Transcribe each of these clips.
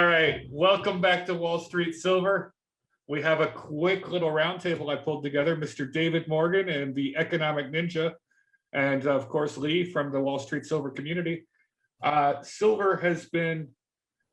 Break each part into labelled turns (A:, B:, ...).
A: All right, welcome back to Wall Street Silver. We have a quick little roundtable I pulled together. Mr. David Morgan and the Economic Ninja, and of course Lee from the Wall Street Silver community. Silver has been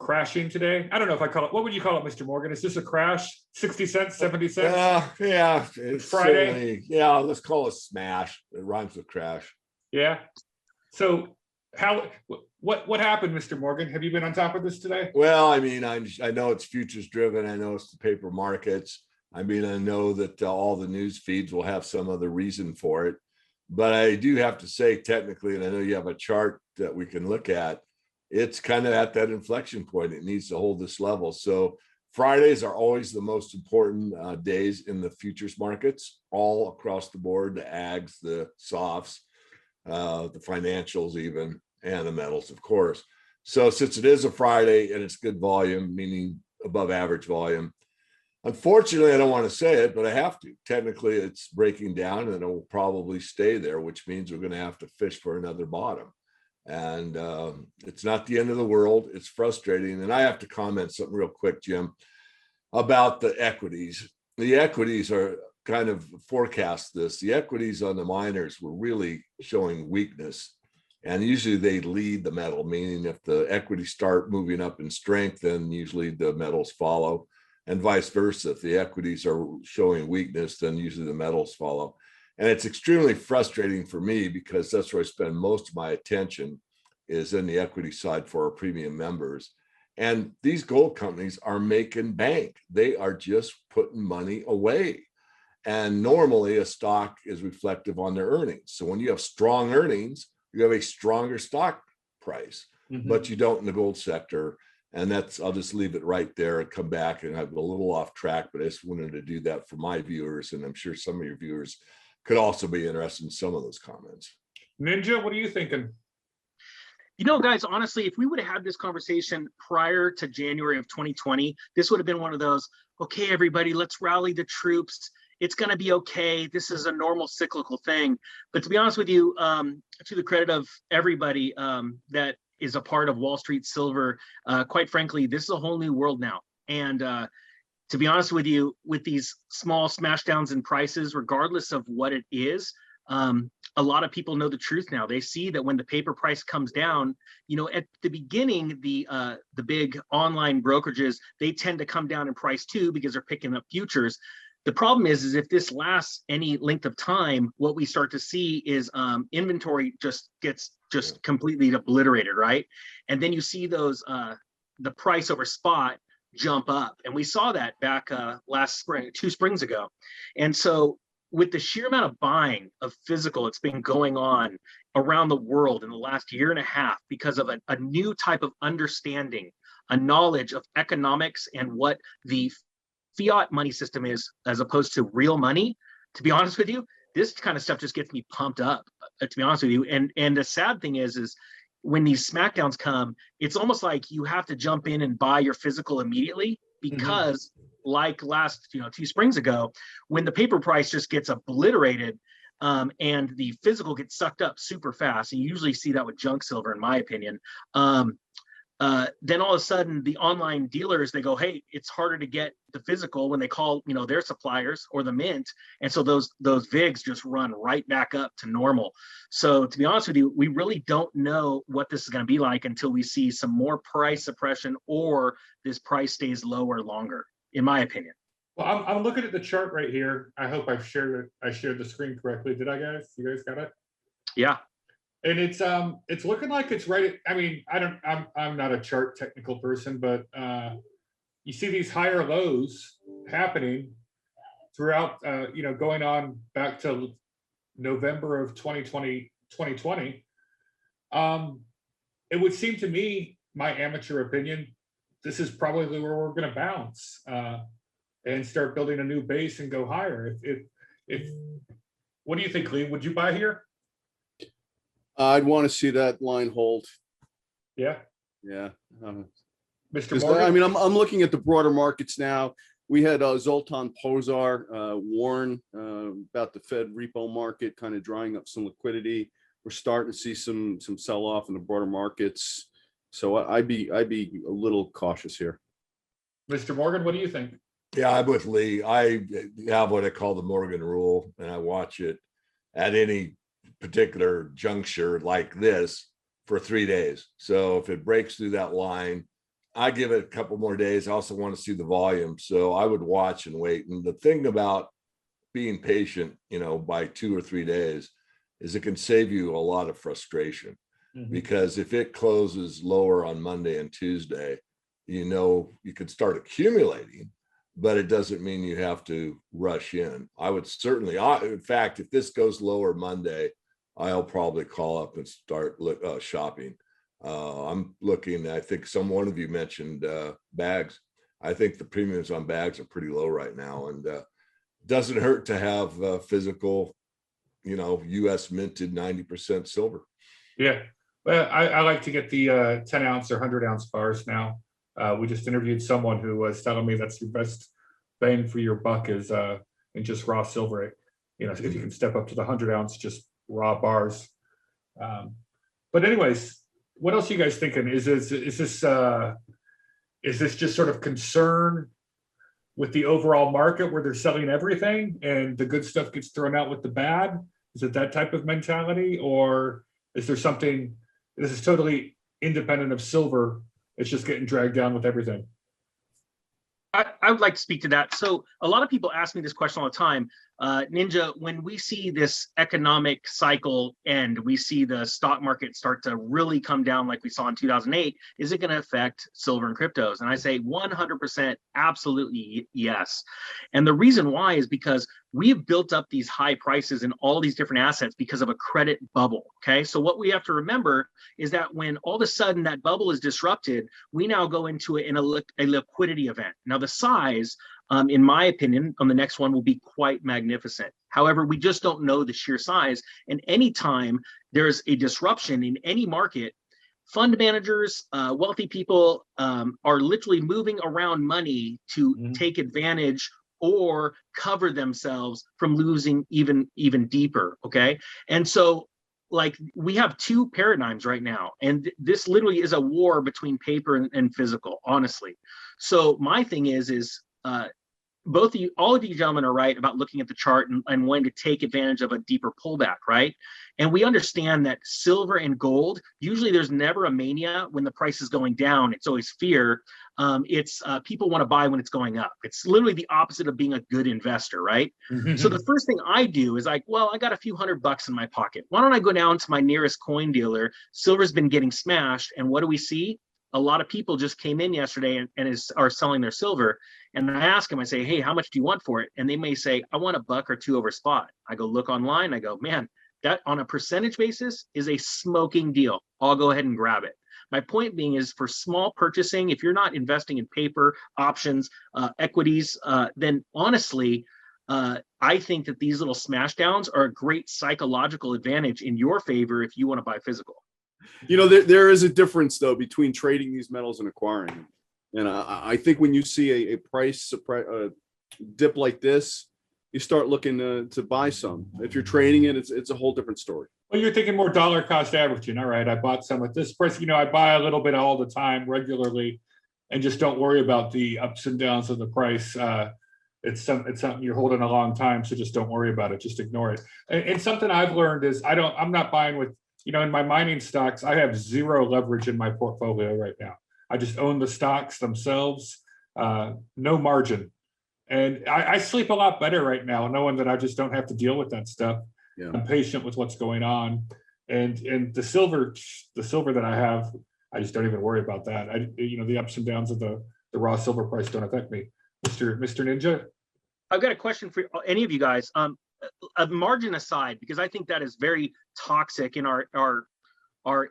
A: crashing today. I don't know if I call it, what would you call it, Mr. Morgan? Is this a crash? 60 cents, 70 cents?
B: Yeah, it's
A: Friday.
B: Yeah, let's call it smash. It rhymes with crash.
A: Yeah. So what happened, Mr. Morgan? Have you been on top of this today?
B: Well, I mean, I know it's futures driven. I know it's the paper markets. I mean, I know that all the news feeds will have some other reason for it. But I do have to say, technically, and I know you have a chart that we can look at, it's kind of at that inflection point. It needs to hold this level. So Fridays are always the most important days in the futures markets, all across the board, the ags, the softs, the financials even, and the metals, of course. So since it is a Friday and it's good volume, meaning above average volume, unfortunately, I don't want to say it, but I have to. Technically, it's breaking down and it will probably stay there, which means we're going to have to fish for another bottom. And it's not the end of the world. It's frustrating. And I have to comment something real quick, Jim, about the equities. The equities are kind of forecast this. The equities on the miners were really showing weakness. And usually they lead the metal, meaning if the equities start moving up in strength, then usually the metals follow. And vice versa. If the equities are showing weakness, then usually the metals follow. And it's extremely frustrating for me because that's where I spend most of my attention, is in the equity side for our premium members. And these gold companies are making bank. They are just putting money away. And normally a stock is reflective on their earnings. So when you have strong earnings, you have a stronger stock price, but you don't in the gold sector. And that's, I'll just leave it right there and come back, and I'm a little off track, but I just wanted to do that for my viewers. And I'm sure some of your viewers could also be interested in some of those comments.
A: Ninja, what are you thinking?
C: You know, guys, honestly, if we would have had this conversation prior to January of 2020, this would have been one of those, okay, everybody, let's rally the troops. It's going to be okay. This is a normal cyclical thing. But to be honest with you, to the credit of everybody that is a part of Wall Street Silver, quite frankly, this is a whole new world now. And to be honest with you, with these small smash downs in prices, regardless of what it is, a lot of people know the truth now. They see that when the paper price comes down, you know, at the beginning, the big online brokerages, they tend to come down in price too because they're picking up futures. The problem is if this lasts any length of time, what we start to see is inventory just gets completely obliterated, right? And then you see those the price over spot jump up, and we saw that back last spring, 2 springs ago. And so with the sheer amount of buying of physical that's been going on around the world in the last year and a half because of a new type of understanding, a knowledge of economics and what the fiat money system is as opposed to real money, to be honest with you, this kind of stuff just gets me pumped up, to be honest with you. And the sad thing is when these smackdowns come, it's almost like you have to jump in and buy your physical immediately because like last 2 springs ago, when the paper price just gets obliterated and the physical gets sucked up super fast, and you usually see that with junk silver in my opinion, then all of a sudden the online dealers, they go, hey, it's harder to get the physical when they call their suppliers or the mint, and so those VIGs just run right back up to normal. So to be honest with you, we really don't know what this is going to be like until we see some more price suppression or this price stays lower longer, in my opinion.
A: Well, I'm looking at the chart right here. I hope I've shared it. I shared the screen correctly. Did I, guys? You guys got it?
C: Yeah.
A: And it's looking like it's right. I mean, I'm not a chart technical person, but you see these higher lows happening throughout, going on back to November of 2020. It would seem to me, my amateur opinion, this is probably where we're going to bounce and start building a new base and go higher. If what do you think, Lee? Would you buy here?
D: I'd want to see that line hold.
A: Yeah.
D: Yeah.
A: Mr. Morgan?
D: I mean, I'm looking at the broader markets now. We had Zoltan Pozar warn about the Fed repo market kind of drying up some liquidity. We're starting to see some sell off in the broader markets. So I'd be a little cautious here.
A: Mr. Morgan, what do you think?
B: Yeah, I'm with Lee. I have what I call the Morgan rule, and I watch it at any particular juncture like this for 3 days. So if it breaks through that line, I give it a couple more days. I also want to see the volume. So I would watch and wait. And the thing about being patient, by 2 or 3 days is it can save you a lot of frustration. Because if it closes lower on Monday and Tuesday, you could start accumulating, but it doesn't mean you have to rush in. I would certainly, in fact, if this goes lower Monday, I'll probably call up and start shopping. I'm looking, I think one of you mentioned bags. I think the premiums on bags are pretty low right now, and doesn't hurt to have physical, US minted 90% silver.
A: Yeah, well, I like to get the 10 ounce or 100-ounce bars now. We just interviewed someone who was telling me that's your best bang for your buck is in just raw silver. If you can step up to the 100-ounce, just raw bars. But anyways, what else are you guys thinking? Is this just sort of concern with the overall market where they're selling everything and the good stuff gets thrown out with the bad? Is it that type of mentality, or is there something? This is totally independent of silver. It's just getting dragged down with everything.
C: I would like to speak to that. So a lot of people ask me this question all the time. Ninja, when we see this economic cycle end, we see the stock market start to really come down like we saw in 2008, is it going to affect silver and cryptos? And I say 100% absolutely yes. And the reason why is because we have built up these high prices in all these different assets because of a credit bubble. Okay, so what we have to remember is that when all of a sudden that bubble is disrupted, we now go into a liquidity event. Now the size, in my opinion, on the next one will be quite magnificent. However, we just don't know the sheer size. And anytime there's a disruption in any market, fund managers, wealthy people are literally moving around money to take advantage or cover themselves from losing even deeper. Okay, and so like we have two paradigms right now, and this literally is a war between paper and physical, honestly. So my thing is both of you, all of you gentlemen are right about looking at the chart and wanting to take advantage of a deeper pullback, right? And we understand that silver and gold, usually there's never a mania when the price is going down. It's always fear. It's people want to buy when it's going up. It's literally the opposite of being a good investor, right? So the first thing I do is like, well, I got a few $100 in my pocket. Why don't I go down to my nearest coin dealer? Silver's been getting smashed. And what do we see? A lot of people just came in yesterday and are selling their silver. And I ask them, I say, hey, how much do you want for it? And they may say, I want $1 or $2 over spot. I go look online. I go, man, that on a percentage basis is a smoking deal. I'll go ahead and grab it. My point being is for small purchasing, if you're not investing in paper, options, equities, then honestly, I think that these little smash downs are a great psychological advantage in your favor if you want to buy physical.
D: There is a difference though between trading these metals and acquiring them. And I think when you see a price dip like this, you start looking to buy some. If you're trading it, it's a whole different story.
A: Well, you're thinking more dollar cost averaging. All right, I bought some at this price. I buy a little bit all the time regularly and just don't worry about the ups and downs of the price. It's something you're holding a long time, so just don't worry about it. Just ignore it. And something I've learned is I'm not buying with, in my mining stocks, I have zero leverage in my portfolio right now. I just own the stocks themselves, no margin. And I sleep a lot better right now, knowing that I just don't have to deal with that stuff. Yeah. I'm patient with what's going on. And the silver that I have, I just don't even worry about that. The ups and downs of the raw silver price don't affect me. Mr. Ninja?
C: I've got a question for any of you guys. A margin aside, because I think that is very toxic in our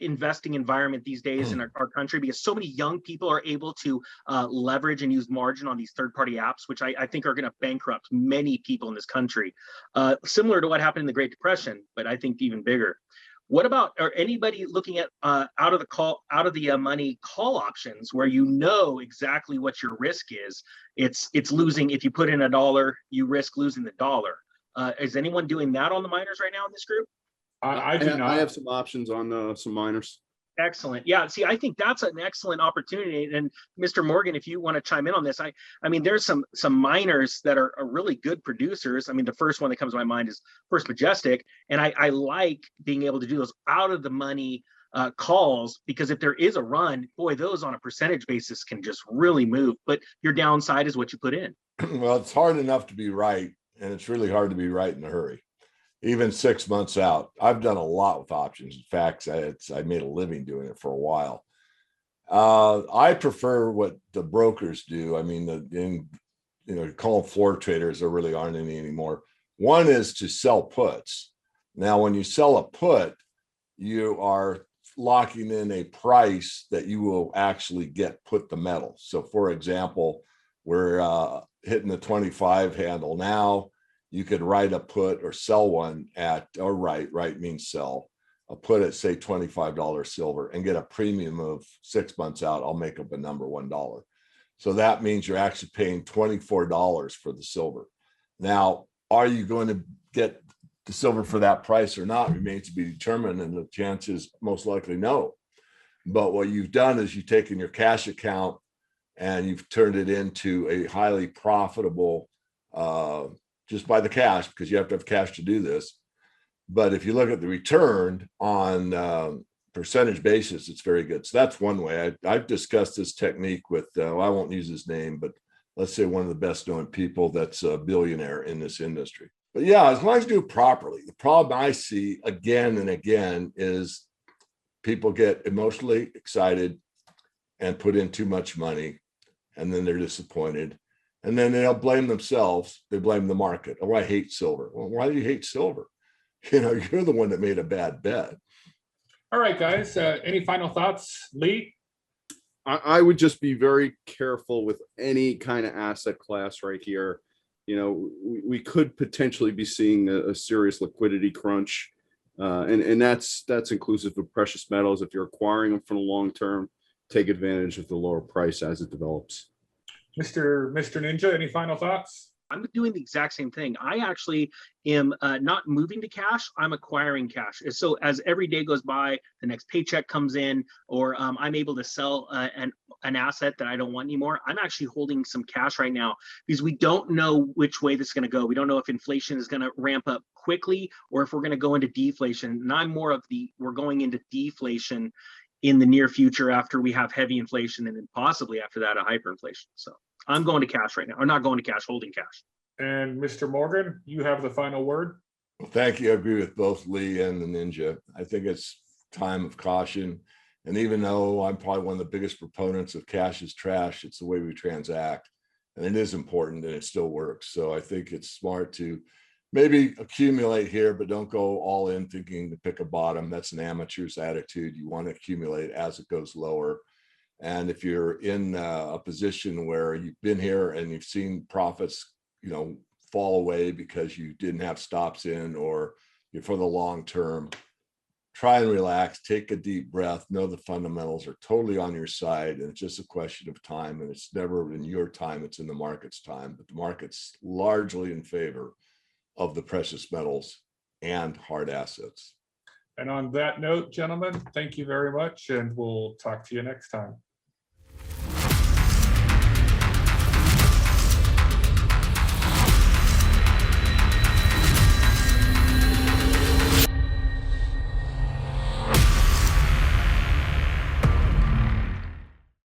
C: investing environment these days in our country, because so many young people are able to leverage and use margin on these third-party apps, which I think are going to bankrupt many people in this country. Similar to what happened in the Great Depression, but I think even bigger. What about, are anybody looking at out of the money call options where exactly what your risk is? It's losing. If you put in $1, you risk losing the dollar. Is anyone doing that on the miners right now in this group?
A: I do not.
D: I have some options on some miners.
C: Excellent. Yeah. See, I think that's an excellent opportunity. And Mr. Morgan, if you want to chime in on this, I mean, there's some miners that are really good producers. I mean, the first one that comes to my mind is First Majestic, and I like being able to do those out of the money calls, because if there is a run, boy, those on a percentage basis can just really move. But your downside is what you put in.
B: Well, it's hard enough to be right, and it's really hard to be right in a hurry. Even 6 months out, I've done a lot with options. In fact, I made a living doing it for a while. I prefer what the brokers do. I mean, call them floor traders. There really aren't any anymore. One is to sell puts. Now, when you sell a put, you are locking in a price that you will actually get put the metal. So, for example, we're hitting the 25 handle now. You could write a put or sell one at, or write means sell, a put at say $25 silver and get a premium of 6 months out. I'll make up a number, $1. So that means you're actually paying $24 for the silver. Now, are you going to get the silver for that price or not remains to be determined, and the chance is most likely no. But what you've done is you've taken your cash account and you've turned it into a highly profitable, just by the cash, because you have to have cash to do this. But if you look at the return on percentage basis, it's very good. So that's one way. I've discussed this technique with, I won't use his name, but let's say one of the best known people that's a billionaire in this industry. But yeah, as long as you do it properly, the problem I see again and again is people get emotionally excited and put in too much money, and then they're disappointed. And then they'll blame themselves. They blame the market. Oh, I hate silver. Well, why do you hate silver? You're the one that made a bad bet.
A: All right, guys. Any final thoughts, Lee?
D: I would just be very careful with any kind of asset class right here. We could potentially be seeing a serious liquidity crunch, and that's inclusive of precious metals. If you're acquiring them for the long term, take advantage of the lower price as it develops.
A: Mr. Ninja, any final thoughts?
C: I'm doing the exact same thing. I actually am not moving to cash. I'm acquiring cash. So as every day goes by, the next paycheck comes in, or I'm able to sell an asset that I don't want anymore. I'm actually holding some cash right now because we don't know which way this is going to go. We don't know if inflation is going to ramp up quickly or if we're going to go into deflation. And I'm more of we're going into deflation in the near future after we have heavy inflation, and then possibly after that, a hyperinflation. So I'm going to cash right now, or not going to cash, holding cash.
A: And Mr. Morgan, you have the final word.
B: Well, thank you. I agree with both Lee and the Ninja. I think it's time of caution. And even though I'm probably one of the biggest proponents of cash is trash, it's the way we transact. And it is important and it still works. So I think it's smart to maybe accumulate here, but don't go all in thinking to pick a bottom. That's an amateur's attitude. You want to accumulate as it goes lower. And if you're in a position where you've been here and you've seen profits, fall away because you didn't have stops in, or you're for the long term, try and relax, take a deep breath, know the fundamentals are totally on your side, and it's just a question of time. And it's never in your time, it's in the market's time. But the market's largely in favor of the precious metals and hard assets.
A: And on that note, gentlemen, thank you very much, and we'll talk to you next time.